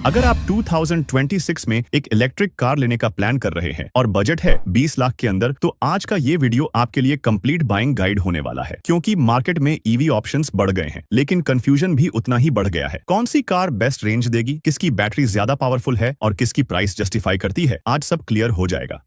अगर आप 2026 में एक इलेक्ट्रिक कार लेने का प्लान कर रहे हैं और बजट है 20 लाख के अंदर, तो आज का ये वीडियो आपके लिए कंप्लीट बाइंग गाइड होने वाला है। क्योंकि मार्केट में ईवी ऑप्शंस बढ़ गए हैं, लेकिन कंफ्यूजन भी उतना ही बढ़ गया है। कौन सी कार बेस्ट रेंज देगी, किसकी बैटरी ज्यादा पावरफुल है और किसकी प्राइस जस्टिफाई करती है, आज सब क्लियर हो जाएगा।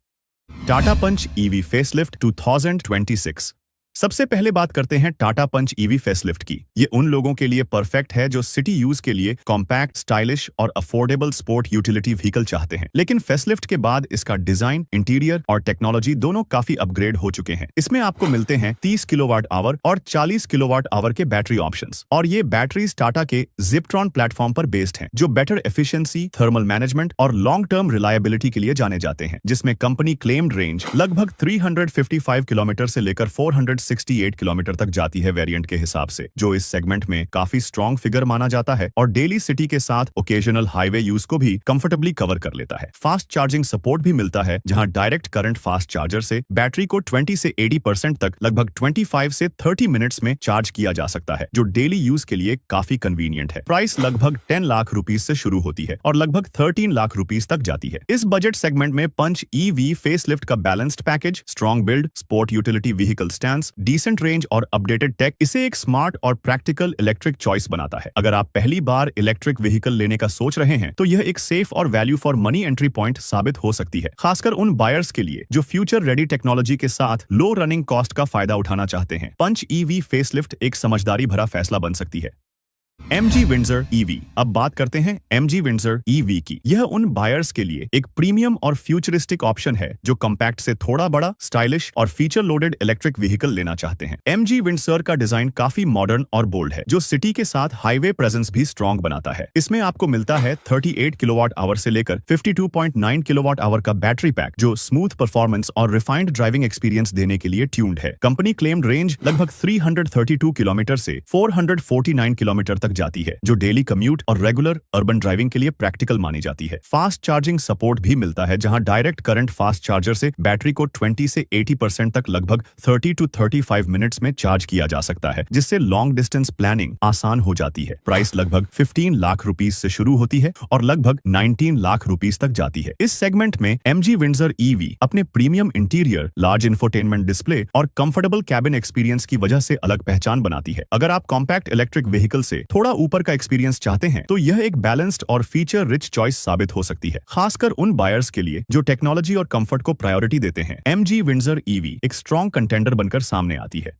Tata Punch EV facelift 2026। सबसे पहले बात करते हैं टाटा पंच ईवी फेसलिफ्ट की। ये उन लोगों के लिए परफेक्ट है जो सिटी यूज के लिए कॉम्पैक्ट, स्टाइलिश और अफोर्डेबल स्पोर्ट यूटिलिटी व्हीकल चाहते हैं। लेकिन फेसलिफ्ट के बाद इसका डिजाइन, इंटीरियर और टेक्नोलॉजी दोनों काफी अपग्रेड हो चुके हैं। इसमें आपको मिलते हैं 30 किलोवाट आवर और 40 किलोवाट आवर के बैटरी ऑप्शंस, और ये बैटरीज टाटा के जिप्ट्रॉन प्लेटफॉर्म पर बेस्ड हैं, जो बेटर एफिशिएंसी, थर्मल मैनेजमेंट और लॉन्ग टर्म रिलायबिलिटी के लिए जाने जाते हैं। जिसमें कंपनी क्लेम्ड रेंज लगभग 355 किलोमीटर से लेकर 468 किलोमीटर तक जाती है वेरिएंट के हिसाब से, जो इस सेगमेंट में काफी स्ट्रॉन्ग फिगर माना जाता है और डेली सिटी के साथ ओकेजनल हाईवे यूज को भी कंफर्टेबली कवर कर लेता है। फास्ट चार्जिंग सपोर्ट भी मिलता है, जहां डायरेक्ट करंट फास्ट चार्जर से बैटरी को 20 से 80% तक लगभग 25 से 30 मिनट्स में चार्ज किया जा सकता है, जो डेली यूज के लिए काफी कन्वीनियंट है। प्राइस लगभग 10 लाख रुपीज से शुरू होती है और लगभग 13 लाख रुपीज तक जाती है। इस बजट सेगमेंट में पंच ईवी फेसलिफ्ट का balanced package, strong build, sport utility vehicle stand, decent range और अपडेटेड टेक इसे एक स्मार्ट और प्रैक्टिकल इलेक्ट्रिक चॉइस बनाता है। अगर आप पहली बार इलेक्ट्रिक व्हीकल लेने का सोच रहे हैं, तो यह एक सेफ और value for money entry point साबित हो सकती है, खासकर उन बायर्स के लिए जो फ्यूचर रेडी टेक्नोलॉजी के साथ लो रनिंग कॉस्ट का फायदा उठाना चाहते हैं। पंच ईवी फेसलिफ्ट एक समझदारी भरा फैसला बन सकती है। MG Windsor EV. अब बात करते हैं MG विंडसर ईवी की। यह उन बायर्स के लिए एक प्रीमियम और फ्यूचरिस्टिक ऑप्शन है जो कॉम्पैक्ट से थोड़ा बड़ा, स्टाइलिश और फीचर लोडेड इलेक्ट्रिक व्हीकल लेना चाहते हैं। MG विंडसर का डिजाइन काफी मॉडर्न और बोल्ड है, जो सिटी के साथ हाईवे प्रेजेंस भी स्ट्रॉन्ग बनाता है। इसमें आपको मिलता है 38 किलोवाट आवर से लेकर 52.9 किलोवाट आवर का बैटरी पैक, जो स्मूथ परफॉर्मेंस और रिफाइंड ड्राइविंग एक्सपीरियंस देने के लिए ट्यून्ड है। कंपनी क्लेम्ड रेंज लगभग 332 किलोमीटर से 449 किलोमीटर तक जाती है, जो डेली कम्यूट और रेगुलर अर्बन ड्राइविंग के लिए प्रैक्टिकल मानी जाती है। फास्ट चार्जिंग सपोर्ट भी मिलता है, जहां डायरेक्ट करंट फास्ट चार्जर से बैटरी को 20 से 80% तक लगभग 30 to 35 मिनट्स में चार्ज किया जा सकता है, जिससे लॉन्ग डिस्टेंस प्लानिंग आसान हो जाती है। प्राइस लगभग 15 लाख रुपीज से शुरू होती है और लगभग 19 लाख रुपीज तक जाती है। इस सेगमेंट में MG विंडसर ईवी अपने premium interior, large infotainment display और कंफर्टेबल कैबिन एक्सपीरियंस की वजह से अलग पहचान बनाती है। अगर आप कॉम्पैक्ट इलेक्ट्रिक व्हीकल से थोड़ा ऊपर का एक्सपीरियंस चाहते हैं, तो यह एक बैलेंस्ड और फीचर रिच चॉइस साबित हो सकती है, खासकर उन बायर्स के लिए जो टेक्नोलॉजी और कंफर्ट को प्रायोरिटी देते हैं। MG विंडसर ईवी एक स्ट्रॉन्ग कंटेंडर बनकर सामने आती है।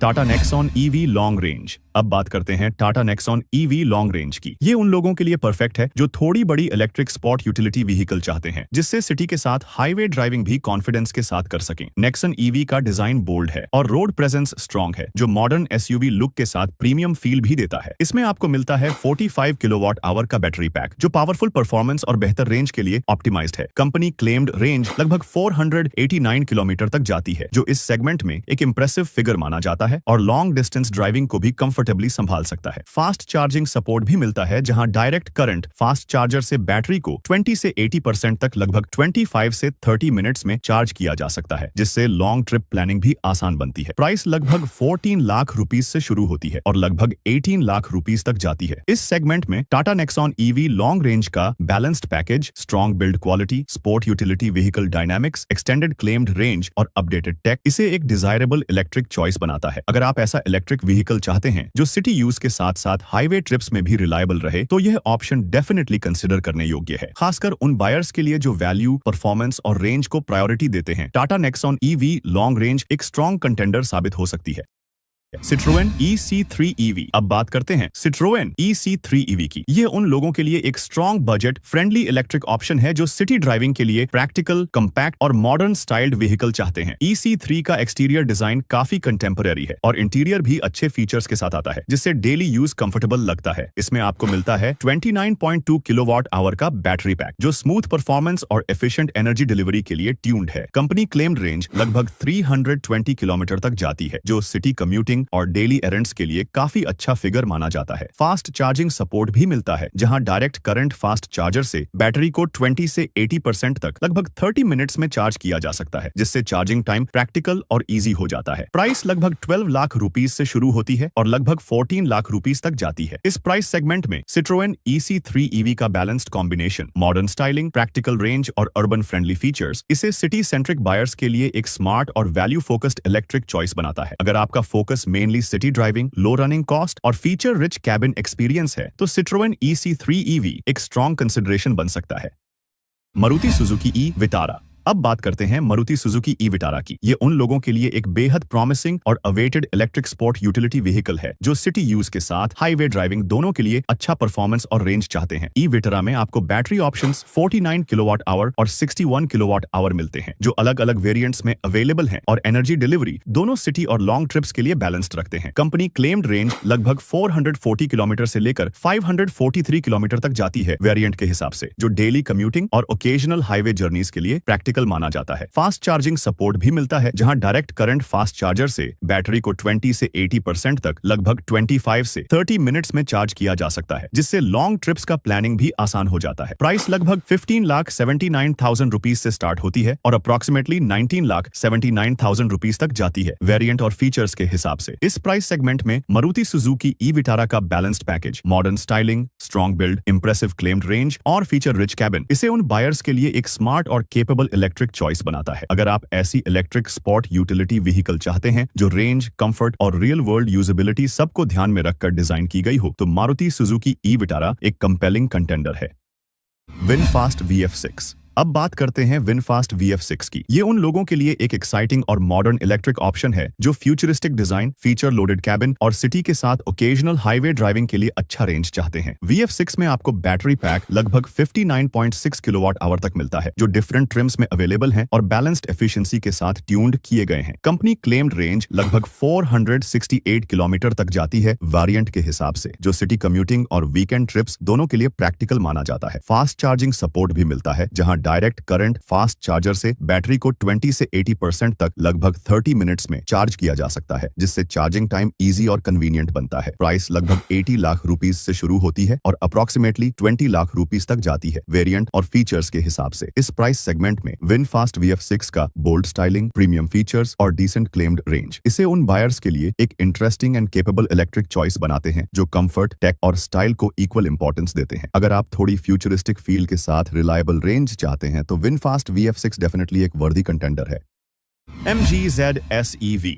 Tata Nexon EV long range. अब बात करते हैं Tata Nexon EV long range की। ये उन लोगों के लिए परफेक्ट है जो थोड़ी बड़ी इलेक्ट्रिक स्पोर्ट यूटिलिटी व्हीकल चाहते हैं, जिससे सिटी के साथ हाईवे ड्राइविंग भी कॉन्फिडेंस के साथ कर सकें। नेक्सन ईवी का डिजाइन बोल्ड है और रोड प्रेजेंस स्ट्रॉन्ग है, जो मॉडर्न SUV लुक के साथ प्रीमियम फील भी देता है। इसमें आपको मिलता है 45 किलोवाट आवर का बैटरी पैक, जो पावरफुल परफॉर्मेंस और बेहतर रेंज के लिए ऑप्टिमाइज्ड है। कंपनी क्लेम्ड रेंज लगभग 489 किलोमीटर तक जाती है, जो इस सेगमेंट में एक इंप्रेसिव फिगर माना जाता है और लॉन्ग डिस्टेंस ड्राइविंग को भी कंफर्टेबली संभाल सकता है। फास्ट चार्जिंग सपोर्ट भी मिलता है, जहां डायरेक्ट करंट फास्ट चार्जर से बैटरी को 20 से 80% तक लगभग 25 से 30 मिनट्स में चार्ज किया जा सकता है, जिससे लॉन्ग ट्रिप प्लानिंग भी आसान बनती है। प्राइस लगभग 14 लाख रुपीज से शुरू होती है और लगभग 18 लाख रुपीज तक जाती है। इस सेगमेंट में Tata Nexon EV long range का balanced package, strong build quality, sport utility vehicle dynamics, extended claimed range और अपडेटेड टेक इसे एक डिजायरेबल इलेक्ट्रिक चॉइस बनाता है। अगर आप ऐसा इलेक्ट्रिक व्हीकल चाहते हैं जो सिटी यूज के साथ साथ हाईवे ट्रिप्स में भी रिलायबल रहे, तो यह ऑप्शन डेफिनेटली कंसिडर करने योग्य है, खासकर उन बायर्स के लिए जो वैल्यू, परफॉर्मेंस और रेंज को प्रायोरिटी देते हैं। Tata Nexon EV long range एक स्ट्रॉन्ग कंटेंडर साबित हो सकती है। Citroen EC3 EV। अब बात करते हैं Citroen EC3 EV की। ये उन लोगों के लिए एक strong budget friendly electric option है जो सिटी ड्राइविंग के लिए प्रैक्टिकल, कंपैक्ट और मॉडर्न स्टाइल्ड व्हीकल चाहते हैं। EC3 का एक्सटीरियर डिजाइन काफी कंटेम्पररी है और इंटीरियर भी अच्छे फीचर्स के साथ आता है, जिससे डेली यूज कंफर्टेबल लगता है। इसमें आपको मिलता है 29.2 किलोवाट आवर का बैटरी पैक, जो स्मूथ परफॉर्मेंस और एफिशिएंट एनर्जी डिलीवरी के लिए ट्यून्ड है। कंपनी क्लेम्ड रेंज लगभग 320 किलोमीटर तक जाती है, जो सिटी कम्यूटिंग, और डेली एरेंड्स के लिए काफी अच्छा फिगर माना जाता है। फास्ट चार्जिंग सपोर्ट भी मिलता है, जहां डायरेक्ट करंट फास्ट चार्जर से बैटरी को 20 से 80% तक लगभग 30 मिनट्स में चार्ज किया जा सकता है, जिससे चार्जिंग टाइम प्रैक्टिकल और इजी हो जाता है। प्राइस लगभग 12 लाख रुपीस से शुरू होती है और लगभग 14 लाख रुपीस तक जाती है। इस प्राइस सेगमेंट में Citroen EC3 EV का balanced combination, modern styling, practical range और अर्बन फ्रेंडली फीचर्स इसे सिटी सेंट्रिक बायर्स के लिए एक स्मार्ट और वैल्यू फोकस्ड इलेक्ट्रिक चॉइस बनाता है। अगर आपका फोकस मेनली सिटी ड्राइविंग, लो रनिंग कॉस्ट और फीचर रिच कैबिन एक्सपीरियंस है, तो Citroen EC3 EV एक स्ट्रॉन्ग कंसिडरेशन बन सकता है। Maruti Suzuki e Vitara. अब बात करते हैं मारुति सुजुकी ई विटारा की। ये उन लोगों के लिए एक बेहद प्रॉमिसिंग और awaited electric sport utility vehicle है जो सिटी यूज के साथ हाईवे ड्राइविंग दोनों के लिए अच्छा परफॉर्मेंस और रेंज चाहते हैं। ई विटारा में आपको बैटरी ऑप्शंस 49 किलोवाट आवर और 61 किलोवाट आवर मिलते हैं, जो अलग अलग वेरिएंट्स में अवेलेबल हैं और एनर्जी डिलीवरी दोनों सिटी और लॉन्ग ट्रिप्स के लिए बैलेंस्ड रखते हैं। कंपनी क्लेम्ड रेंज लगभग 440 किलोमीटर से लेकर 543 किलोमीटर तक जाती है वेरिएंट के हिसाब से, जो डेली कम्यूटिंग और ओकेजनल हाईवे जर्नीज के लिए प्रैक्टिकल माना जाता है। फास्ट चार्जिंग सपोर्ट भी मिलता है, जहां डायरेक्ट करंट फास्ट चार्जर से बैटरी को 20 से 80% तक लगभग 25 से 30 मिनट्स में चार्ज किया जा सकता है, जिससे लॉन्ग ट्रिप्स का प्लानिंग भी आसान हो जाता है। प्राइस लगभग 15,79,000 रुपीज से स्टार्ट होती है और अप्रोक्सीमेटली 19,79,000 रुपीज तक जाती है, वेरिएंट और फीचर्स के हिसाब से। इस प्राइस सेगमेंट में मारुति सुजुकी ई विटारा का balanced package, modern styling, strong build, impressive claimed range और फीचर रिच कैबिन इसे उन बायर्स के लिए एक स्मार्ट और केपेबल इलेक्ट्रिक चॉइस बनाता है। अगर आप ऐसी इलेक्ट्रिक स्पोर्ट यूटिलिटी व्हीकल चाहते हैं जो रेंज, कंफर्ट और रियल वर्ल्ड यूजेबिलिटी सबको ध्यान में रखकर डिजाइन की गई हो, तो मारुति सुजुकी ई विटारा एक कंपेलिंग कंटेंडर है। VinFast VF6। अब बात करते हैं विनफास्ट VF6 की। ये उन लोगों के लिए एक एक्साइटिंग और मॉडर्न इलेक्ट्रिक ऑप्शन है जो futuristic design, feature loaded cabin और सिटी के साथ ओकेजनल हाईवे ड्राइविंग के लिए अच्छा रेंज चाहते हैं। VF6 में आपको बैटरी पैक लगभग 59.6 किलोवाट आवर तक मिलता है, जो डिफरेंट ट्रिम्स में अवेलेबल है और बैलेंस्ड एफिशिएंसी के साथ ट्यून्ड किए गए हैं। कंपनी क्लेम्ड रेंज लगभग 468 किलोमीटर तक जाती है वेरिएंट के हिसाब से, जो सिटी कम्यूटिंग और वीकेंड ट्रिप्स दोनों के लिए प्रैक्टिकल माना जाता है। फास्ट चार्जिंग सपोर्ट भी मिलता है, जहां डायरेक्ट करंट फास्ट चार्जर से बैटरी को 20 से 80% तक लगभग 30 मिनट्स में चार्ज किया जा सकता है, जिससे चार्जिंग टाइम इजी और कन्वीनियंट बनता है। प्राइस लगभग 80 लाख रुपीज से शुरू होती है और अप्रोक्सीमेटली 20 लाख रुपीज तक जाती है, वेरिएंट और फीचर्स के हिसाब से। इस प्राइस सेगमेंट में विनफास्ट VF6 का बोल्ड स्टाइलिंग, प्रीमियम फीचर्स और डिसेंट क्लेम्ड रेंज इसे उन बायर्स के लिए एक interesting and capable electric choice बनाते हैं जो कंफर्ट, टेक और स्टाइल को इक्वल इंपॉर्टेंस देते हैं। अगर आप थोड़ी फ्यूचरिस्टिक फील के साथ रिलायबल रेंज चाहते हैं तो विनफास्ट VF6 डेफिनेटली एक वर्दी कंटेंडर है। MG ZS EV।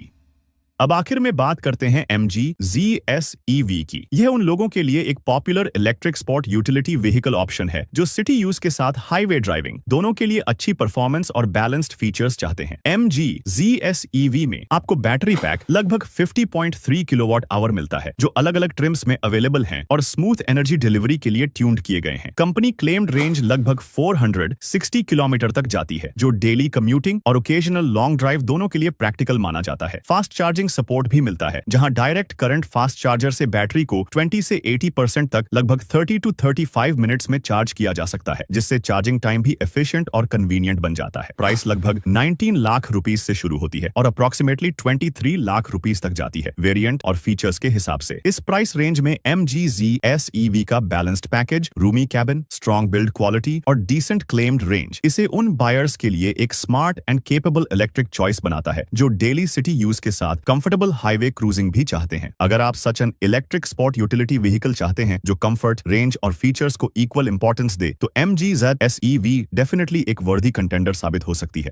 अब आखिर में बात करते हैं MG ZS EV की। यह उन लोगों के लिए एक popular electric sport utility vehicle option है जो सिटी यूज के साथ हाईवे ड्राइविंग दोनों के लिए अच्छी परफॉर्मेंस और बैलेंस्ड फीचर्स चाहते हैं। MG ZS EV में आपको बैटरी पैक लगभग 50.3 किलोवाट आवर मिलता है, जो अलग अलग ट्रिम्स में अवेलेबल हैं और स्मूथ एनर्जी डिलीवरी के लिए ट्यून्ड किए गए हैं। कंपनी क्लेम्ड रेंज लगभग 460 किलोमीटर तक जाती है, जो डेली कम्यूटिंग और ओकेजनल लॉन्ग ड्राइव दोनों के लिए प्रैक्टिकल माना जाता है। फास्ट चार्जिंग सपोर्ट भी मिलता है, जहां डायरेक्ट करंट फास्ट चार्जर से बैटरी को 20 से 80% तक लगभग 30 to 35 मिनट्स में चार्ज किया जा सकता है, जिससे चार्जिंग टाइम भी एफिशिएंट और कन्वीनियंट बन जाता है। प्राइस लगभग 19 लाख रुपीस से शुरू होती है और अप्रोक्सीमेटली 23 लाख रुपीस तक जाती है, वेरिएंट और फीचर्स के हिसाब से। इस प्राइस रेंज में MG ZS EV का balanced package, Rumi cabin, strong build quality और डिसेंट क्लेम्ड रेंज इसे उन बायर्स के लिए एक smart and capable electric choice बनाता है जो डेली सिटी यूज के साथ कंफर्टेबल हाईवे क्रूजिंग भी चाहते हैं। अगर आप such an electric sport utility vehicle चाहते हैं जो कंफर्ट, रेंज और फीचर्स को इक्वल इंपॉर्टेंस दे, तो MG ZS EV डेफिनेटली एक वर्दी कंटेंडर साबित हो सकती है।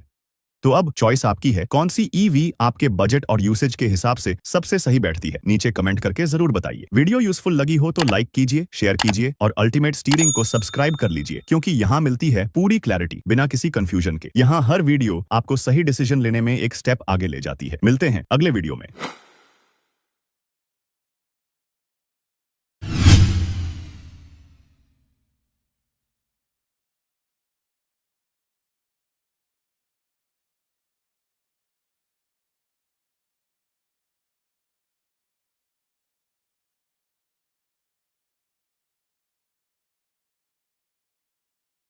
तो अब चॉइस आपकी है, कौन सी EV आपके बजट और यूसेज के हिसाब से सबसे सही बैठती है। नीचे कमेंट करके जरूर बताइए। वीडियो यूजफुल लगी हो तो लाइक कीजिए, शेयर कीजिए और अल्टीमेट स्टीयरिंग को सब्सक्राइब कर लीजिए, क्योंकि यहाँ मिलती है पूरी क्लैरिटी बिना किसी कंफ्यूजन के। यहाँ हर वीडियो आपको सही डिसीजन लेने में एक स्टेप आगे ले जाती है। मिलते हैं अगले वीडियो में।